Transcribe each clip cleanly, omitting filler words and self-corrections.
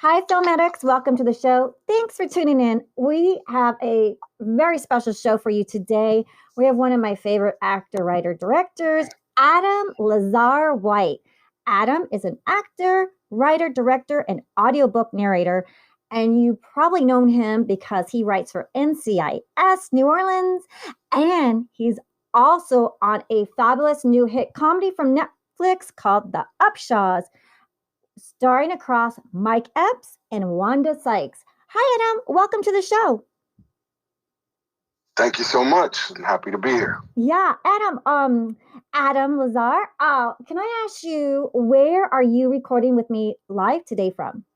Hi, film addicts. Welcome to the show. Thanks for tuning in. We have a very special show for you today. We have one of my favorite actor, writer, directors, Adam Lazarre-White. Adam is an actor, writer, director, and audiobook narrator. And you probably known him because he writes for NCIS New Orleans. And he's also on a fabulous new hit comedy from Netflix called The Upshaws, starring across Mike Epps and Wanda Sykes. Hi, Adam. Welcome to the show. Thank you so much. I'm happy to be here. Yeah, Adam Lazarre. Can I ask you, where are you recording with me live today from?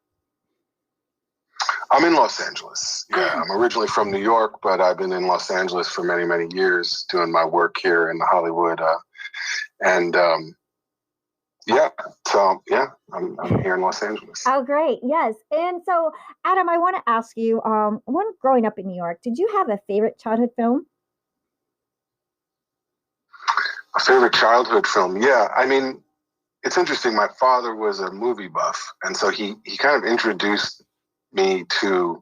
I'm in Los Angeles. Yeah, I'm originally from New York, but I've been in Los Angeles for many, many years doing my work here in Hollywood. I'm here in Los Angeles. Oh, great. Yes. And so, Adam, I want to ask you, when growing up in New York, did you have a favorite childhood film? A favorite childhood film? Yeah, I mean, it's interesting. My father was a movie buff, and so he kind of introduced me to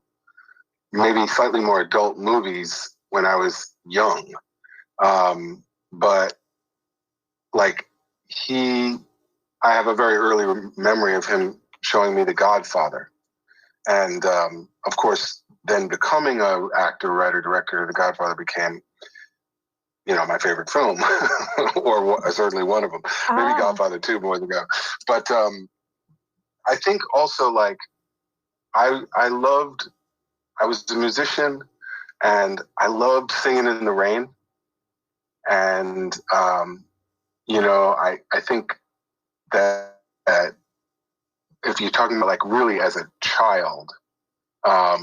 maybe slightly more adult movies when I was young. But like I have a very early memory of him showing me The Godfather. And of course, then becoming an actor, writer, director, The Godfather became, my favorite film, or certainly one of them. Maybe Godfather 2 more than go. But I think also I was a musician and I loved singing in the rain. And, I think that if you're talking about really as a child, I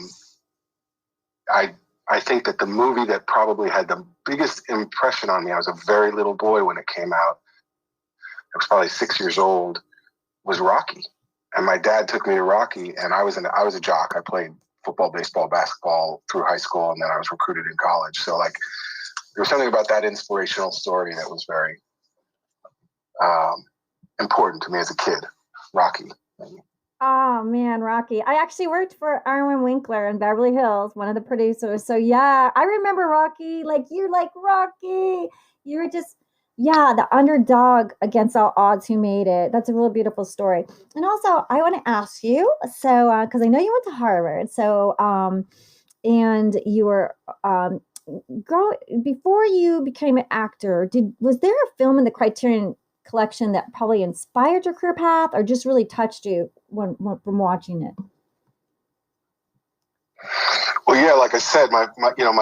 think that the movie that probably had the biggest impression on me, I was a very little boy when it came out, I was probably 6 years old, was Rocky. And my dad took me to Rocky, and I was a jock. I played football, baseball, basketball through high school, and then I was recruited in college. So there was something about that inspirational story that was very important to me as a kid. Rocky. Oh man, Rocky. I actually worked for Arwen Winkler in Beverly Hills, one of the producers. So yeah, I remember Rocky. You're like Rocky. You were just, the underdog against all odds who made it. That's a really beautiful story. And also, I want to ask you, so because I know you went to Harvard, so and you were before you became an actor, was there a film in the Criterion Collection that probably inspired your career path or just really touched you from watching it? Well, yeah, like I said, my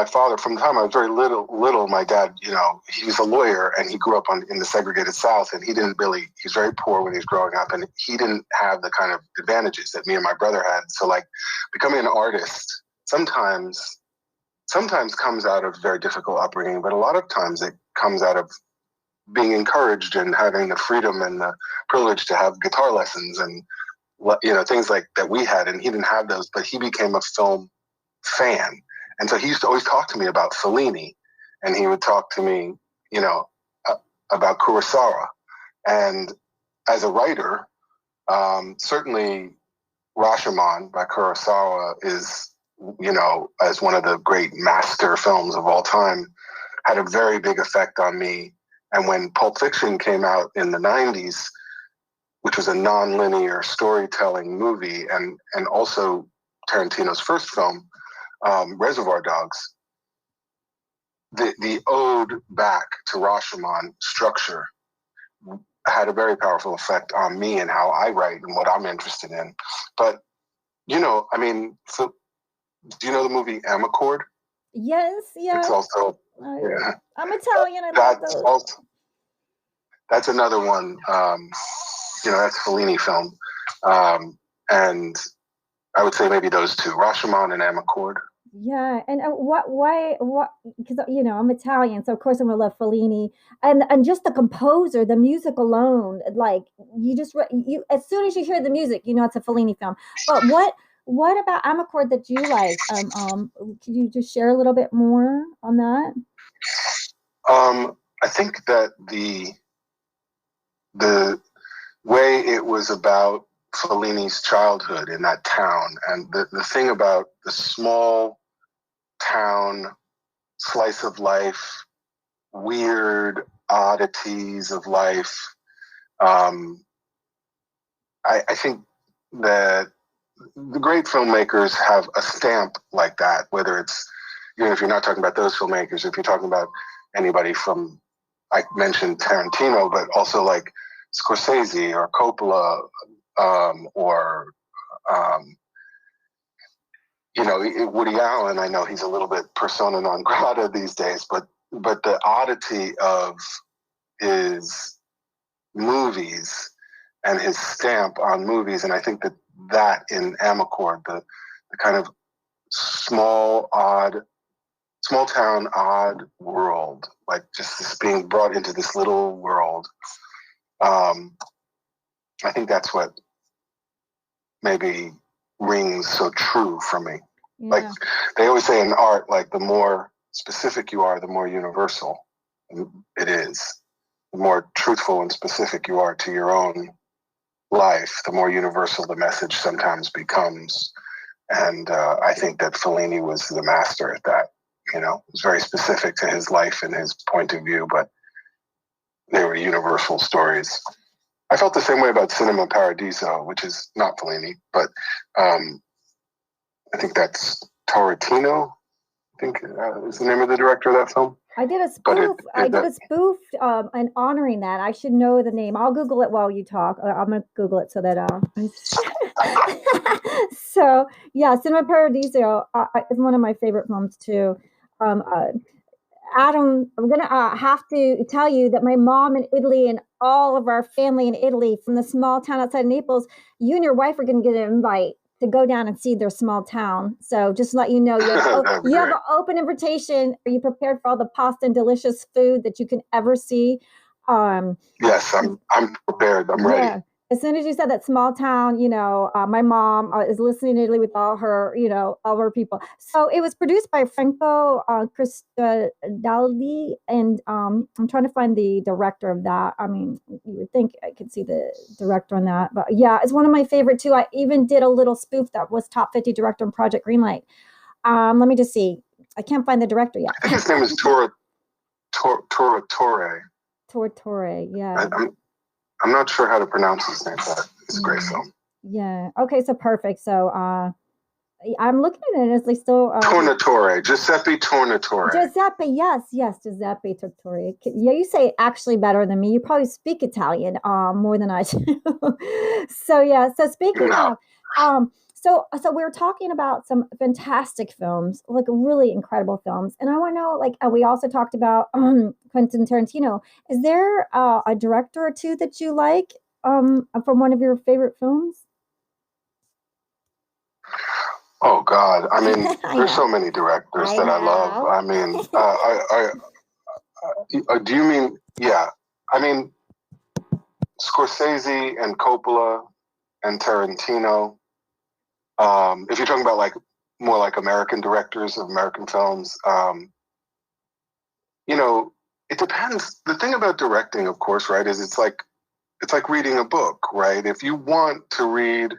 father, from the time I was very little, my dad, he was a lawyer and he grew up in the segregated South, and he was very poor when he was growing up, and he didn't have the kind of advantages that me and my brother had. So becoming an artist sometimes comes out of very difficult upbringing, but a lot of times it comes out of being encouraged and having the freedom and the privilege to have guitar lessons and things like that we had, and he didn't have those, but he became a film fan. And so he used to always talk to me about Fellini, and he would talk to me, about Kurosawa. And as a writer, certainly Rashomon by Kurosawa is, as one of the great master films of all time, had a very big effect on me. And when Pulp Fiction came out in the 90s, which was a non-linear storytelling movie, and also Tarantino's first film, Reservoir Dogs, the ode back to Rashomon structure had a very powerful effect on me and how I write and what I'm interested in. But, so do you know the movie Amarcord? Yes. It's also... Yeah. I'm Italian. That's another one. That's a Fellini film, and I would say maybe those two, Rashomon and Amarcord. Yeah, and why? Because I'm Italian, so of course I'm gonna love Fellini, and just the composer, the music alone, you as soon as you hear the music, it's a Fellini film. But what about Amarcord that you like? Could you just share a little bit more on that? I think that the way it was about Fellini's childhood in that town. And the thing about the small town, slice of life, weird oddities of life, I think that the great filmmakers have a stamp like that, whether it's, even if you're not talking about those filmmakers, if you're talking about anybody from, I mentioned Tarantino, but also like Scorsese or Coppola, or Woody Allen. I know he's a little bit persona non grata these days, but the oddity of his movies and his stamp on movies, and I think that in Amarcord, the kind of small town, odd world, like just this being brought into this little world. I think that's what maybe rings so true for me. Yeah. Like they always say in art, like the more specific you are, the more universal it is. The more truthful and specific you are to your own life, the more universal the message sometimes becomes. And I think that Fellini was the master at that. It was very specific to his life and his point of view, but they were universal stories. I felt the same way about Cinema Paradiso, which is not Fellini, but I think that's Tarantino, I think is the name of the director of that film. I did a spoof. And honoring that. I should know the name. I'll Google it while you talk. I'm gonna Google it so that. So yeah, Cinema Paradiso is one of my favorite films too. Adam, I'm gonna have to tell you that my mom in Italy and all of our family in Italy from the small town outside Naples, you and your wife are gonna get an invite to go down and see their small town. So just to let you know, you have an open invitation. Are you prepared for all the pasta and delicious food that you can ever see? Yes, I'm prepared. I'm ready. As soon as you said that small town, my mom is listening in Italy with all her people. So it was produced by Franco Cristaldi, and I'm trying to find the director of that. I mean, you would think I could see the director on that, but yeah, it's one of my favorite too. I even did a little spoof that was top 50 director on Project Greenlight. Let me just see. I can't find the director yet. I think his name is Torre. Torre, yeah. I'm not sure how to pronounce his name, but it's a great film. Yeah. Okay, so perfect. So I'm looking at it as they still Tornatore, Giuseppe Tornatore. Giuseppe, yes, Giuseppe Tornatore. Yeah, you say it actually better than me. You probably speak Italian more than I do. So speaking of so we were talking about some fantastic films, like really incredible films. And I want to know, like, we also talked about Quentin Tarantino. Is there a director or two that you like from one of your favorite films? Oh God! I mean, there's so many directors that I love. I mean, do you mean? Yeah, I mean, Scorsese and Coppola and Tarantino. If you're talking about like more like American directors of American films, it depends. The thing about directing, of course, right, is it's like reading a book, right? If you want to read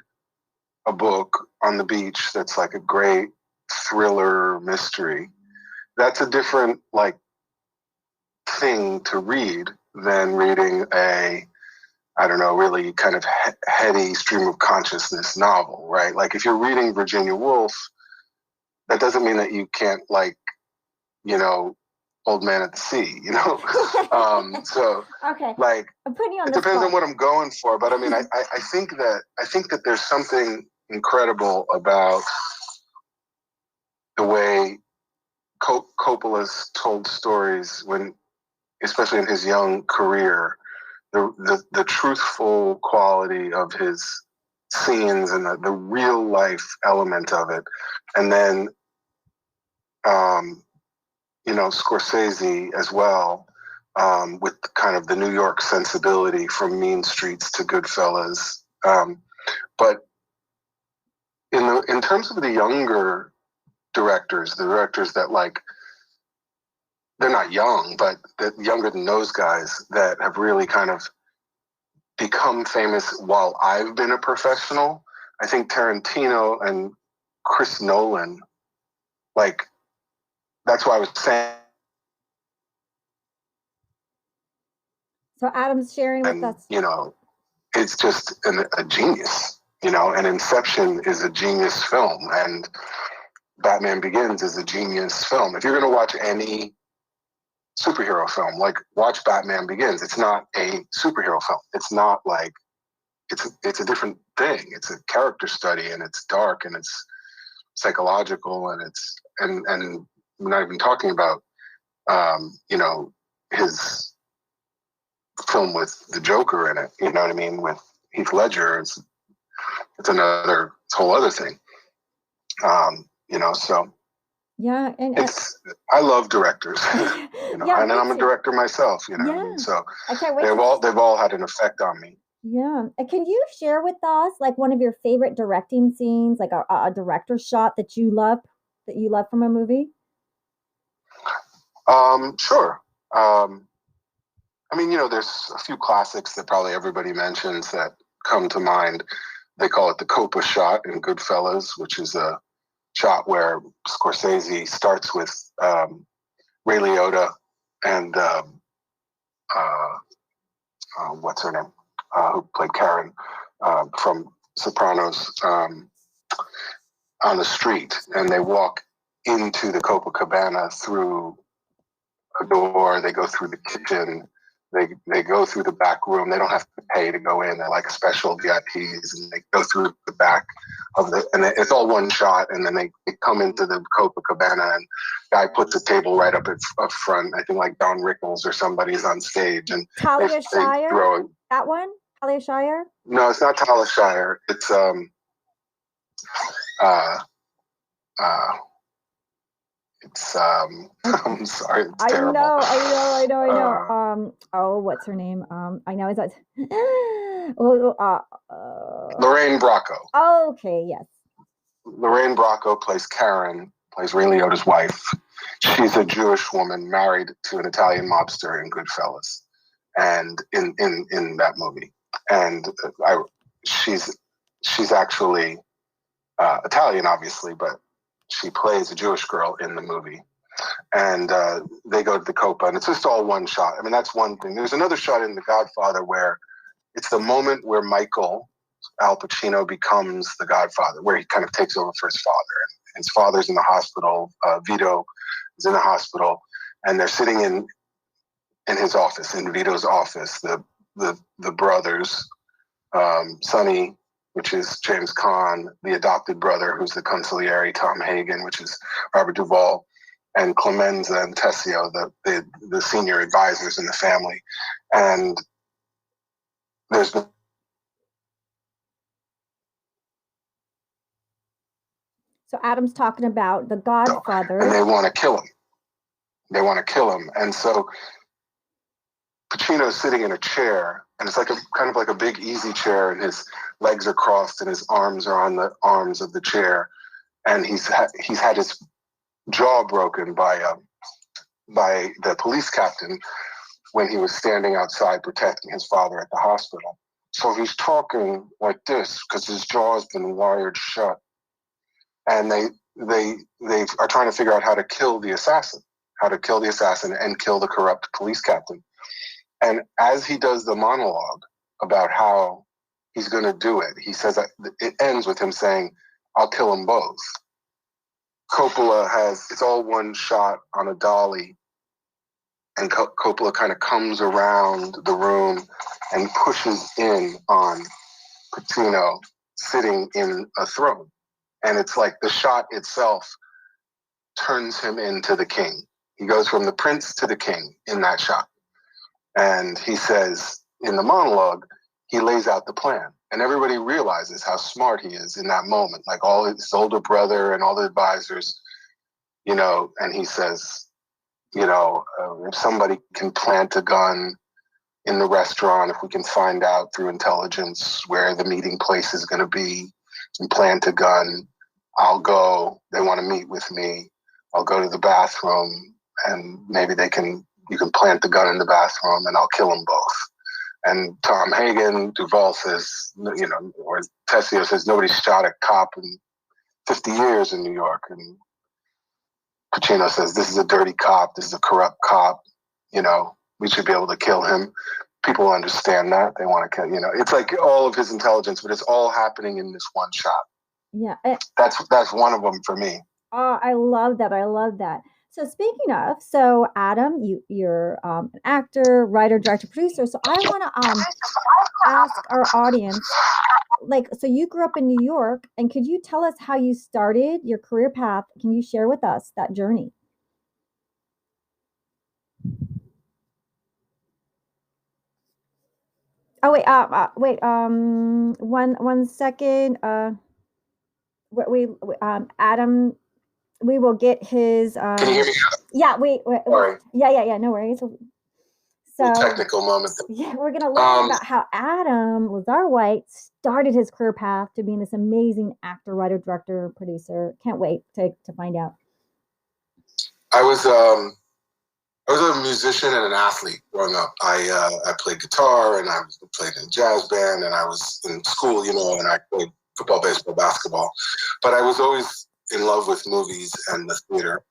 a book on the beach that's like a great thriller mystery, that's a different like thing to read than reading a, I don't know, really kind of heady stream of consciousness novel, right? Like if you're reading Virginia Woolf, that doesn't mean that you can't like, Old Man at the Sea, so okay, like I'm putting you on it the depends spot. on what I'm going for, but I mean, I think that there's something incredible about the way Coppola's told stories when, especially in his young career, the truthful quality of his scenes and the real life element of it, and then Scorsese as well, with kind of the New York sensibility from Mean Streets to Goodfellas. But in terms of the younger directors, the directors that like, they're not young, but younger than those guys that have really kind of become famous while I've been a professional. I think Tarantino and Chris Nolan, like, that's why I was saying. So Adam's sharing with us. You know, it's just a genius, you know, and Inception is a genius film, and Batman Begins is a genius film. If you're going to watch any superhero film, like, watch Batman Begins. It's not a superhero film. It's not like, it's a different thing. It's a character study, and it's dark, and it's psychological, and it's and we're not even talking about you know, his film with the Joker in it. You know what I mean? With Heath Ledger, it's a whole other thing. You know, so yeah, and I love directors. You know, yeah, and I'm a director myself. You know, yeah. what I mean? So I can't wait. they've all had an effect on me. Yeah. Can you share with us like one of your favorite directing scenes, like a director shot that you love from a movie? Sure. I mean, you know, there's a few classics that probably everybody mentions that come to mind. They call it the Copa shot in Goodfellas, which is a shot where Scorsese starts with Ray Liotta and what's her name, who played Karen from Sopranos, on the street, and they walk into the Copacabana through a door. They go through the kitchen. They go through the back room. They don't have to pay to go in. They're like special VIPs, and they go through the back of and it's all one shot. And then they come into the Copacabana, and guy puts a table right up front. I think like Don Rickles or somebody's on stage, and Talia Shire. Throw that one, Talia Shire. No, it's not Talia Shire. It's It's I'm sorry, it's terrible. I know. Oh, what's her name? I know, is that Lorraine Bracco. Oh, okay, yes. Lorraine Bracco plays Karen, plays Ray Liotta's wife. She's a Jewish woman married to an Italian mobster in Goodfellas, and in that movie. And she's actually Italian, obviously, but she plays a Jewish girl in the movie. And they go to the Copa, and it's just all one shot. I mean, that's one thing. There's another shot in The Godfather where it's the moment where Michael Al Pacino becomes the Godfather, where he kind of takes over for his father. And his father's in the hospital. Vito is in the hospital, and they're sitting in his office, in Vito's office. The brothers, Sonny, which is James Caan, the adopted brother, who's the consigliere, Tom Hagen, which is Robert Duvall, and Clemenza and Tessio, the senior advisors in the family. And there's been So Adam's talking about The Godfather. And they want to kill him. And so Pacino's sitting in a chair, and it's like kind of like a big easy chair, and his legs are crossed and his arms are on the arms of the chair. And he's had his jaw broken by the police captain when he was standing outside protecting his father at the hospital. So he's talking like this because his jaw has been wired shut. And they are trying to figure out how to kill the assassin and kill the corrupt police captain. And as he does the monologue about how he's going to do it, he says that it ends with him saying, "I'll kill them both." Coppola it's all one shot on a dolly, and Coppola kind of comes around the room and pushes in on Pacino sitting in a throne. And it's like the shot itself turns him into the king. He goes from the prince to the king in that shot. And he says in the monologue, he lays out the plan. And everybody realizes how smart he is in that moment. Like all his older brother and all the advisors, you know, and he says, you know, if somebody can plant a gun in the restaurant, if we can find out through intelligence where the meeting place is going to be and plant a gun, I'll go. They want to meet with me. I'll go to the bathroom, and maybe you can plant the gun in the bathroom, and I'll kill them both. And Tom Hagen, Duvall says, you know, or Tessio says, nobody shot a cop in 50 years in New York. And Pacino says, this is a dirty cop. This is a corrupt cop. You know, we should be able to kill him. People understand that. They want to kill, you know, it's like all of his intelligence, but it's all happening in this one shot. Yeah. That's one of them for me. Oh, I love that. I love that. So speaking of, so Adam, you're an actor, writer, director, producer. So I want to ask our audience, like, so you grew up in New York, and could you tell us how you started your career path? Can you share with us that journey? Oh wait, one second. Adam, we will get his. Can you hear me? Yeah, Sorry. yeah. No worries. So technical moment. Yeah, we're gonna learn about how Adam Lazarre-White started his career path to being this amazing actor, writer, director, producer. Can't wait to find out. I was a musician and an athlete growing up. I played guitar and I played in a jazz band, and I was in school, you know, and I played football, baseball, basketball. But I was always in love with movies and the theater.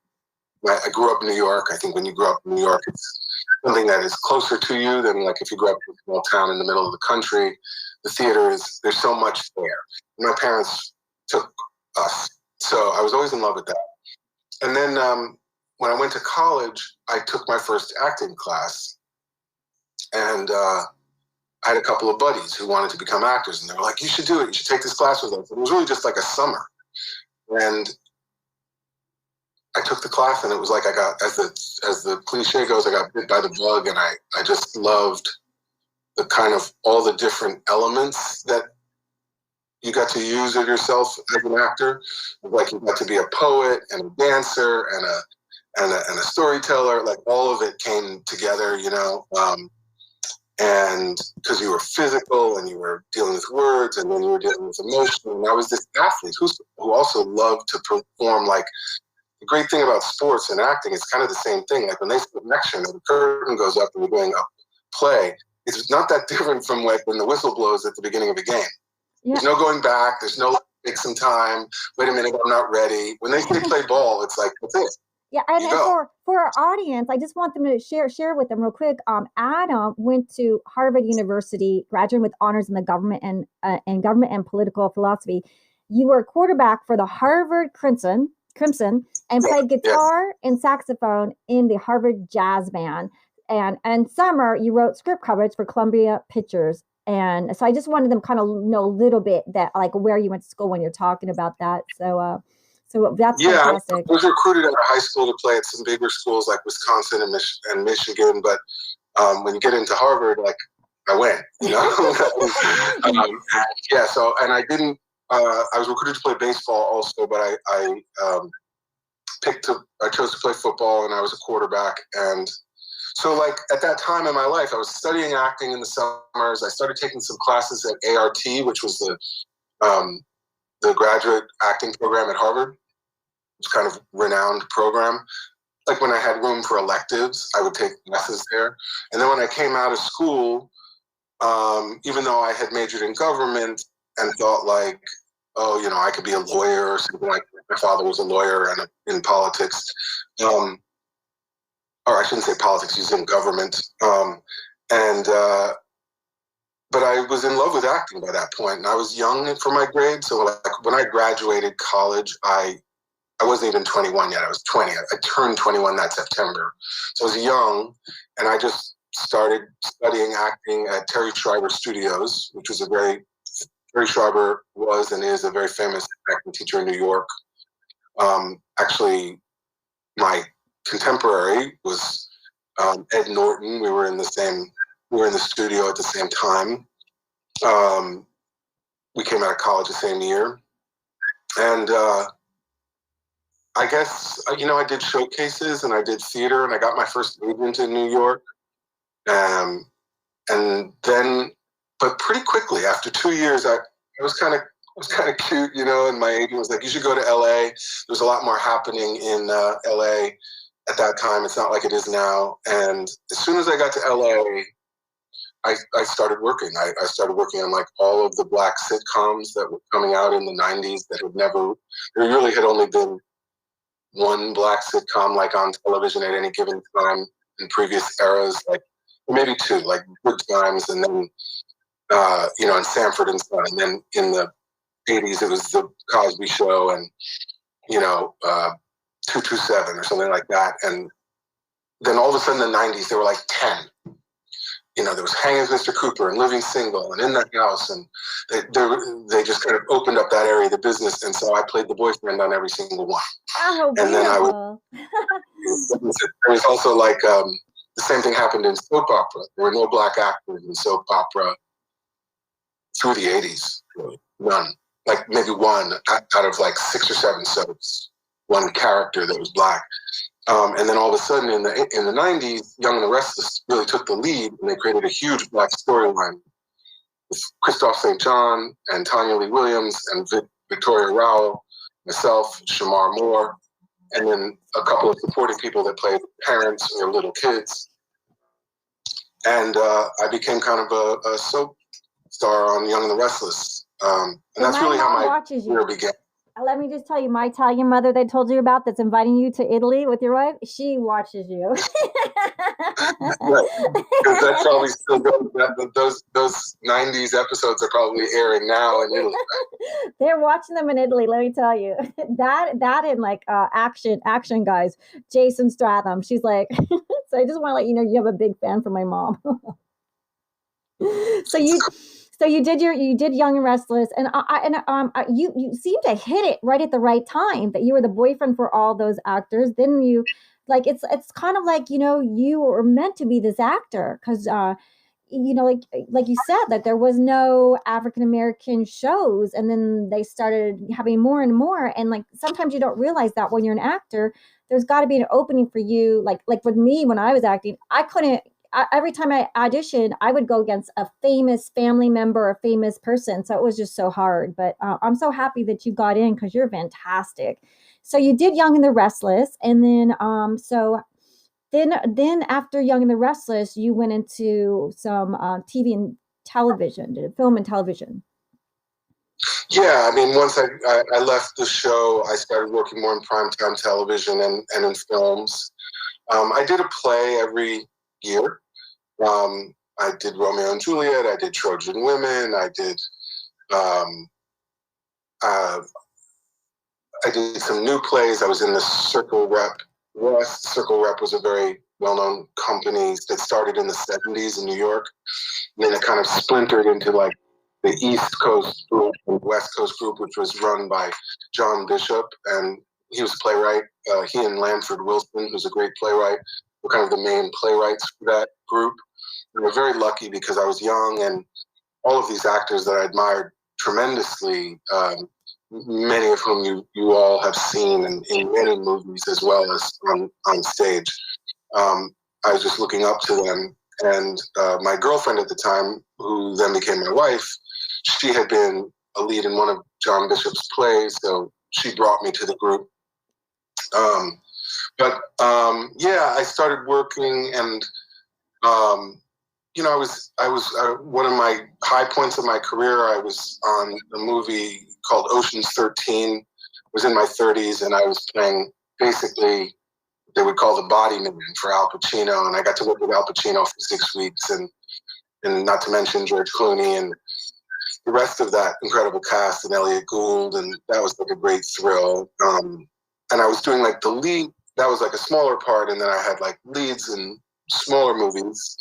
I grew up in New York. I think when you grow up in New York, it's something that is closer to you than like if you grew up in a small town in the middle of the country. The theater there's so much there. My parents took us. So I was always in love with that. And then when I went to college, I took my first acting class. And I had a couple of buddies who wanted to become actors. And they were like, you should do it. You should take this class with us. It was really just like a summer. And I took the class, and it was like I got, as the cliche goes, I got bit by the bug, and I just loved the kind of all the different elements that you got to use of yourself as an actor. Like you got to be a poet and a dancer and a storyteller. Like all of it came together, you know. And because you were physical and you were dealing with words, and then you were dealing with emotion. And I was this athlete who also loved to perform. Like, the great thing about sports and acting, it's kind of the same thing. Like when they see action and the curtain goes up and you're doing a play, it's not that different from like when the whistle blows at the beginning of a game. Yeah. There's no going back. There's no take some time. Wait a minute, I'm not ready. When they say play ball, it's like, that's it. Yeah, and for our audience, I just want them to share with them real quick. Adam went to Harvard University, graduated with honors in the government and political philosophy. You were a quarterback for the Harvard Crimson, and played guitar and saxophone in the Harvard Jazz Band. And summer, you wrote script coverage for Columbia Pictures. And so I just wanted them kind of know a little bit that like where you went to school when you're talking about that. So that's fantastic. I was recruited out of high school to play at some bigger schools like Wisconsin and Michigan. But when you get into Harvard, like I went, you know. So and I didn't. I was recruited to play baseball also, but I chose to play football, and I was a quarterback. And so like at that time in my life, I was studying acting in the summers. I started taking some classes at ART, which was the graduate acting program at Harvard. It's kind of renowned program. Like when I had room for electives, I would take classes there. And then when I came out of school, even though I had majored in government and thought like, oh, you know, I could be a lawyer or something like that. My father was a lawyer and in politics. Or I shouldn't say politics, he's in government. But I was in love with acting by that point, and I was young for my grade. So like when I graduated college, I wasn't even 21 yet. I was 20. I turned 21 that September. So I was young, and I just started studying acting at Terry Schreiber Studios, which was Terry Schreiber was and is a very famous acting teacher in New York. Actually, my contemporary was Ed Norton. We were in the studio at the same time. We came out of college the same year. And I guess, you know, I did showcases and I did theater, and I got my first agent in New York. And then, but pretty quickly, after 2 years, I was kind of cute, you know, and my agent was like, you should go to LA. There's a lot more happening in LA at that time. It's not like it is now. And as soon as I got to LA, I started working. I started working on like all of the Black sitcoms that were coming out in the 90s that there really had only been one Black sitcom like on television at any given time in previous eras, like maybe two, like Good Times, and then and Sanford and Son, and then in the 80s it was the Cosby Show, and 227 or something like that, and then all of a sudden in the 90s there were like 10. There was Hanging with Mr. Cooper and Living Single and In the House, and they just kind of opened up that area of the business, and so I played the boyfriend on every single one. Oh, and beautiful. Then there was also like the same thing happened in soap opera. There were no Black actors in soap opera through the 80s, really. None. Like maybe one out of like 6 or 7 soaps, one character that was Black. And then all of a sudden in the 90s, Young and the Restless really took the lead, and they created a huge Black storyline with Christophe St. John and Tanya Lee Williams and Victoria Rowell, myself, Shamar Moore, and then a couple of supporting people that played parents or little kids. And I became kind of a soap star on Young and the Restless. And that's really how my career began. Let me just tell you, my Italian mother that I told you about that's inviting you to Italy with your wife, she watches you. Right. Because that's probably still those 90s episodes are probably airing now in Italy. They're watching them in Italy, let me tell you. That and like action guys. Jason Statham. She's like, so I just want to let you know you have a big fan from my mom. So you did Young and Restless, and you seem to hit it right at the right time, that you were the boyfriend for all those actors. Then you, like, it's kind of like, you were meant to be this actor, because like you said, that there was no African American shows, and then they started having more and more, and like sometimes you don't realize that when you're an actor, there's got to be an opening for you. Like with me, when I was acting, every time I auditioned, I would go against a famous family member, a famous person. So it was just so hard. But I'm so happy that you got in, because you're fantastic. So you did Young and the Restless. And then then after Young and the Restless, you went into some TV and television, film and television. Yeah, I mean, once I left the show, I started working more in primetime television and in films. I did a play every year. I did Romeo and Juliet. I did Trojan Women. I did some new plays. I was in the Circle Rep West. Circle Rep was a very well-known company that started in the 70s in New York. And then it kind of splintered into like the East Coast group and West Coast group, which was run by John Bishop. And he was a playwright. He and Lanford Wilson, who's a great playwright, were kind of the main playwrights for that group. We were very lucky because I was young, and all of these actors that I admired tremendously, many of whom you all have seen in many movies as well as on stage. I was just looking up to them. And my girlfriend at the time, who then became my wife, she had been a lead in one of John Bishop's plays, so she brought me to the group. I started working, and I was one of my high points of my career. I was on a movie called Ocean's 13. I was in my 30s, and I was playing basically they would call the body man for Al Pacino, and I got to work with Al Pacino for 6 weeks, and not to mention George Clooney and the rest of that incredible cast, and Elliot Gould, and that was like a great thrill. And I was doing like the lead. That was like a smaller part, and then I had like leads in smaller movies.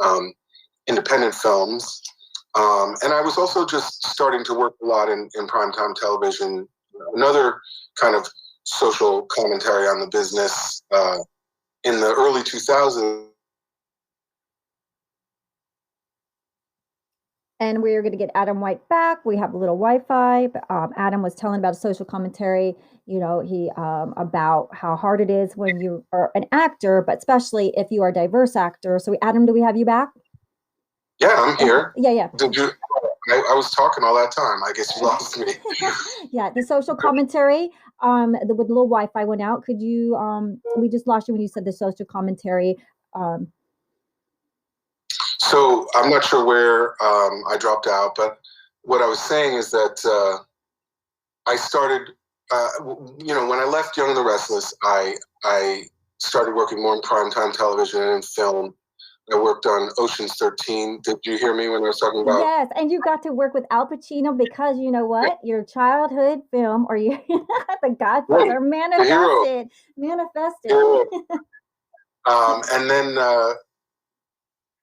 Independent films. And I was also just starting to work a lot in primetime television. Another kind of social commentary on the business in the early 2000s. And we're going to get Adam White back. We have a little Wi-Fi. Adam was telling about a social commentary, he about how hard it is when you are an actor, but especially if you are a diverse actor. So Adam, do we have you back? Yeah, I'm here. Yeah. Did you? I was talking all that time. I guess you lost me. Yeah, the social commentary. With the little Wi-Fi went out. Could you? We just lost you when you said the social commentary. So I'm not sure where I dropped out, but what I was saying is that I started, when I left Young and the Restless, I started working more in primetime television and film. I worked on Ocean's 13. Did you hear me when I was talking about? Yes, and you got to work with Al Pacino because you know what? Your childhood film or you The Godfather manifested. And then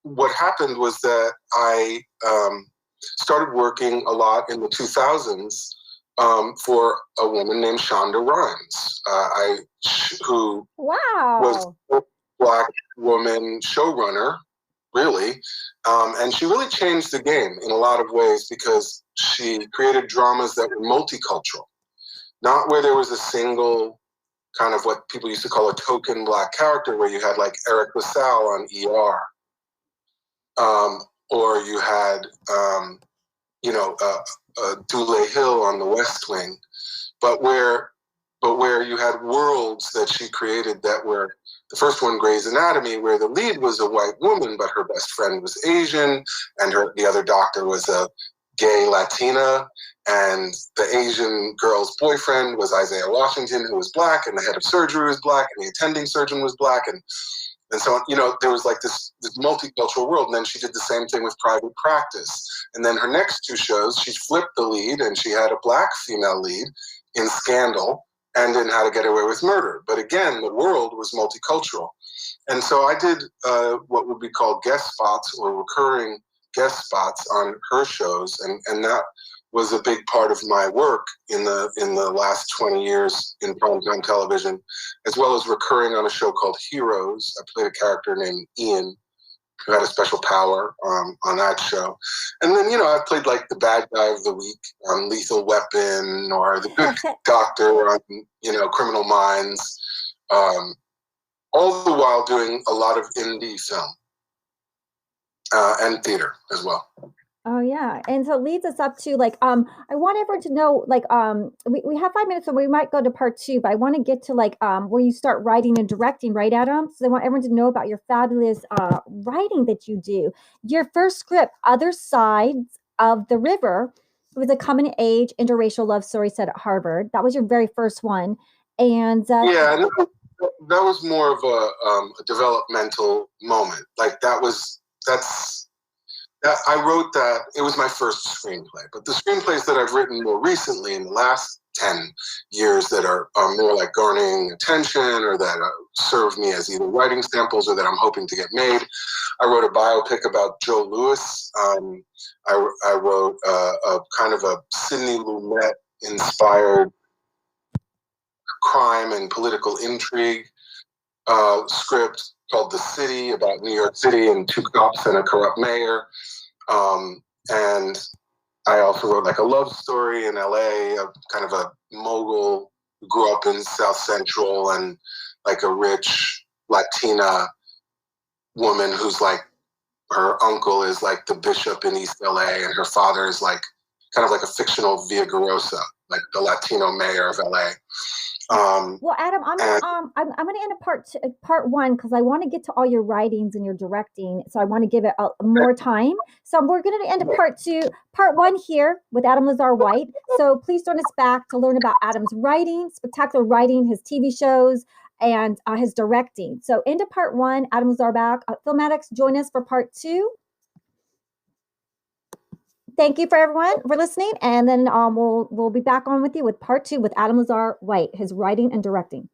what happened was that I started working a lot in the 2000s for a woman named Shonda Rhimes, who was a Black woman showrunner, really. And she really changed the game in a lot of ways because she created dramas that were multicultural, not where there was a single kind of what people used to call a token Black character, where you had like Eric LaSalle on ER, or you had, Dule Hill on The West Wing, but where you had worlds that she created that were, the first one, Grey's Anatomy, where the lead was a white woman, but her best friend was Asian, and the other doctor was a gay Latina, and the Asian girl's boyfriend was Isaiah Washington, who was Black, and the head of surgery was Black, and the attending surgeon was Black, and so, there was like this multicultural world. And then she did the same thing with Private Practice. And then her next two shows, she flipped the lead and she had a Black female lead in Scandal and in How to Get Away with Murder. But again, the world was multicultural. And so I did what would be called guest spots or recurring guest spots on her shows. And that was a big part of my work in the last 20 years in primetime television, as well as recurring on a show called Heroes. I played a character named Ian, who had a special power on that show. And then, I played like the bad guy of the week on Lethal Weapon, or the good doctor on, Criminal Minds, all the while doing a lot of indie film and theater as well. Oh yeah, and so it leads us up to I want everyone to know we have 5 minutes, so we might go to part 2, but I want to get to where you start writing and directing, right, Adam? So I want everyone to know about your fabulous writing that you do. Your first script, Other Sides of the River, was a coming age interracial love story set at Harvard. That was your very first one, and that was more of a developmental moment. I wrote that. It was my first screenplay, but the screenplays that I've written more recently in the last 10 years that are more like garnering attention, or that serve me as either writing samples or that I'm hoping to get made. I wrote a biopic about Joe Louis. I wrote a kind of a Sidney Lumet inspired crime and political intrigue script called The City, about New York City and two cops and a corrupt mayor. And I also wrote like a love story in LA, kind of a mogul who grew up in South Central, and like a rich Latina woman who's like, her uncle is like the bishop in East LA, and her father is like kind of like a fictional Villagrosa, like the Latino mayor of LA. Well, Adam, I'm going to end part 1 because I want to get to all your writings and your directing. So I want to give it more time. So we're going to end part 2, part 1 here with Adam Lazarre-White. So please join us back to learn about Adam's writing, spectacular writing, his TV shows, and his directing. So into part 1, Adam Lazarre back. Film Addicts, join us for part 2. Thank you for everyone for listening, and then we'll be back on with you with part 2 with Adam Lazarre-White, his writing and directing.